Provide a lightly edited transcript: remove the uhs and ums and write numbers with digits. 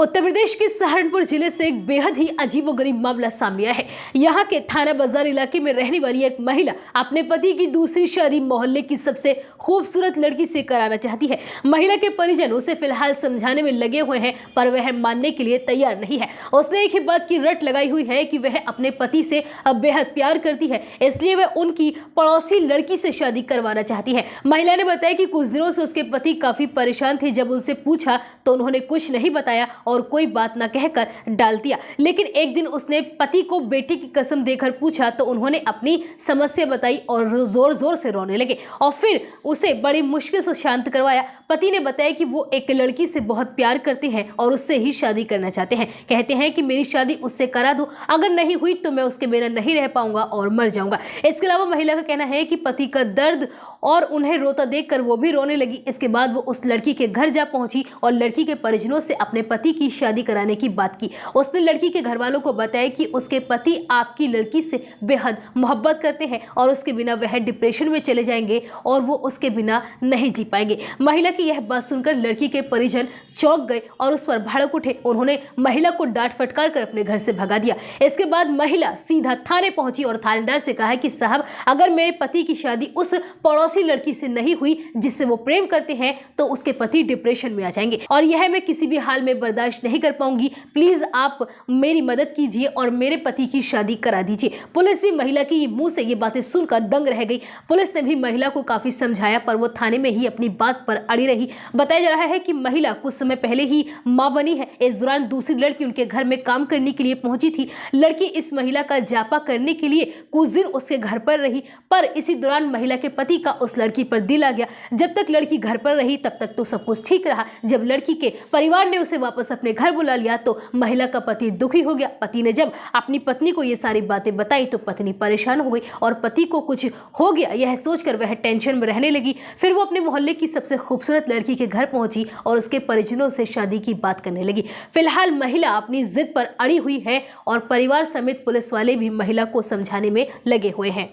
उत्तर प्रदेश के सहारनपुर जिले से एक बेहद ही अजीबोगरीब मामला सामने आया है। यहाँ के थाना बाजार इलाके में रहने वाली एक महिला अपने पति की दूसरी शादी मोहल्ले की सबसे खूबसूरत लड़की से कराना चाहती है। महिला के परिजन उसे फिलहाल समझाने में लगे हुए हैं, पर वह मानने के लिए तैयार नहीं है। उसने एक ही बात की रट लगाई हुई है कि वह अपने पति से बेहद प्यार करती है, इसलिए वह उनकी पड़ोसी लड़की से शादी करवाना चाहती है। महिला ने बताया कि कुछ दिनों से उसके पति काफी परेशान थे। जब उनसे पूछा तो उन्होंने कुछ नहीं बताया और कोई बात न कहकर डाल दिया। लेकिन एक दिन उसने पति को बेटे की कसम देकर पूछा तो उन्होंने अपनी समस्या बताई और जोर जोर से रोने लगे और फिर उसे बड़ी मुश्किल से शांत करवाया। पति ने बताया कि वो एक लड़की से बहुत प्यार करते हैं और उससे ही शादी करना चाहते हैं। कहते हैं कि मेरी शादी उससे करा दो, अगर नहीं हुई तो मैं उसके बिना नहीं रह पाऊंगा और मर जाऊंगा। इसके अलावा महिला का कहना है कि पति का दर्द और उन्हें रोता देखकर वो भी रोने लगी। इसके बाद वो उस लड़की के घर जा पहुंची और लड़की के परिजनों से अपने पति की शादी कराने की बात की। उसने लड़की के घर वालों को बताया कि उसके पति आपकी लड़की से बेहद मोहब्बत करते हैं और उसके बिना वह डिप्रेशन में चले जाएंगे और वो उसके बिना नहीं जी पाएंगे। महिला की यह बात सुनकर लड़की के परिजन चौंक गए और उस पर भड़क उठे। उन्होंने महिला को डांट फटकार कर अपने घर से भगा दिया। इसके बाद महिला सीधा थाने पहुंची और थानेदार से कहा कि साहब, अगर मेरे पति की शादी उस पड़ोसी लड़की से नहीं हुई जिससे वो प्रेम करते हैं तो उसके पति डिप्रेशन में आ जाएंगे और यह मैं किसी भी हाल में बर्दाश्त नहीं कर पाऊंगी। प्लीज आप मेरी मदद कीजिए और मेरे पति की शादी करा दीजिए। पुलिस भी महिला की मुंह से ये बातें सुनकर दंग रह गई। पुलिस ने भी महिला को काफी समझाया, पर वो थाने में ही अपनी बात पर अड़ी रही। बताया जा रहा है कि महिला कुछ समय पहले ही मां बनी है। इस दौरान दूसरी लड़की उनके घर में काम करने के लिए पहुंची थी। लड़की इस महिला का जापा करने के लिए कुछ दिन उसके घर पर रही, पर इसी दौरान महिला के पति का उस लड़की पर दिल आ गया। जब तक लड़की घर पर रही तब तक तो सब कुछ ठीक रहा। जब लड़की के परिवार ने उसे वापस अपने घर बुला लिया तो महिला का पति दुखी हो गया। पति ने जब अपनी पत्नी को ये सारी बातें बताई तो पत्नी परेशान हो गई और पति को कुछ हो गया यह सोचकर वह टेंशन में रहने लगी। फिर वो अपने मोहल्ले की सबसे खूबसूरत लड़की के घर पहुंची और उसके परिजनों से शादी की बात करने लगी। फिलहाल महिला अपनी जिद पर अड़ी हुई है और परिवार समेत पुलिस वाले भी महिला को समझाने में लगे हुए हैं।